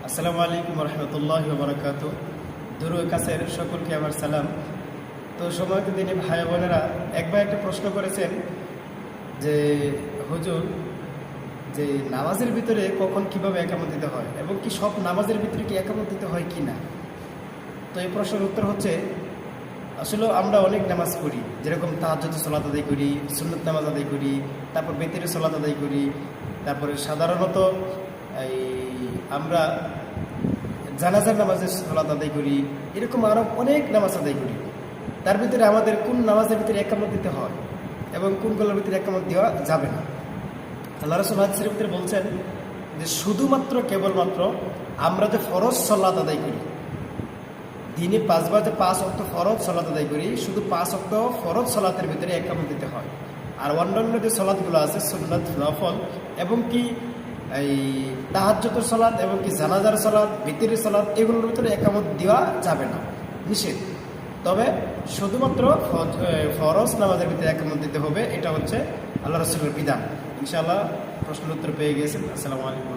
আসসালামু আলাইকুম রহমতুল্লাহ বরকাত। দূর ও কাছের সকলকে আমার সালাম। তো সময়ত দিনে ভাই বোনেরা একবার একটা প্রশ্ন করেছেন যে হুজুর, যে নামাজের ভিতরে কখন কিভাবে একামত দিতে হয় এবং কি সব নামাজের ভিতরে কি একামত দিতে হয় কি না। তো এই প্রশ্নের উত্তর হচ্ছে, আসলে আমরা অনেক নামাজ পড়ি, যেরকম তাহাজ্জুদ সালাত আদায় করি, সুন্নত নামাজ আদায় করি, তারপর বেতের সালাত আদায় করি, তারপরে সাধারণত এই আমরা জানাজার নামাজের সালাত আদায় করি, এরকম আরও অনেক নামাজ আদায় করি। তার ভিতরে আমাদের কোন নামাজের ভিতরে একামত দিতে হয় এবং কোনগুলোর ভিতরে একামত দেওয়া যাবে না। আল্লাহ রাসূল হাদিসের ভিতরে বলছেন যে শুধুমাত্র কেবলমাত্র আমরা যে ফরজ সালাত আদায় করি, দিনে 5 বার যে 5 ওয়াক্ত ফরজ সালাত আদায় করি, শুধু 5 ওয়াক্ত ফরজ সালাতের ভিতরে একামত দিতে হয়। আর অন্যান্য যে সালাতগুলো আছে সুন্নাত, নফল এবং কি এই তাহাজ্জুদের সালাত এবং কি জানাজার সালাত, বিতরের সালাত, এগুলোর ভিতরে একামত দেওয়া যাবে না, নিষেধ। তবে শুধুমাত্র ফরজ নামাজের ভিতরে একামত দিতে হবে, এটা হচ্ছে আল্লাহ রাসূলের বিধান। ইনশাআল্লাহ প্রশ্নের উত্তর পেয়ে গেছেন। আসসালামু আলাইকুম।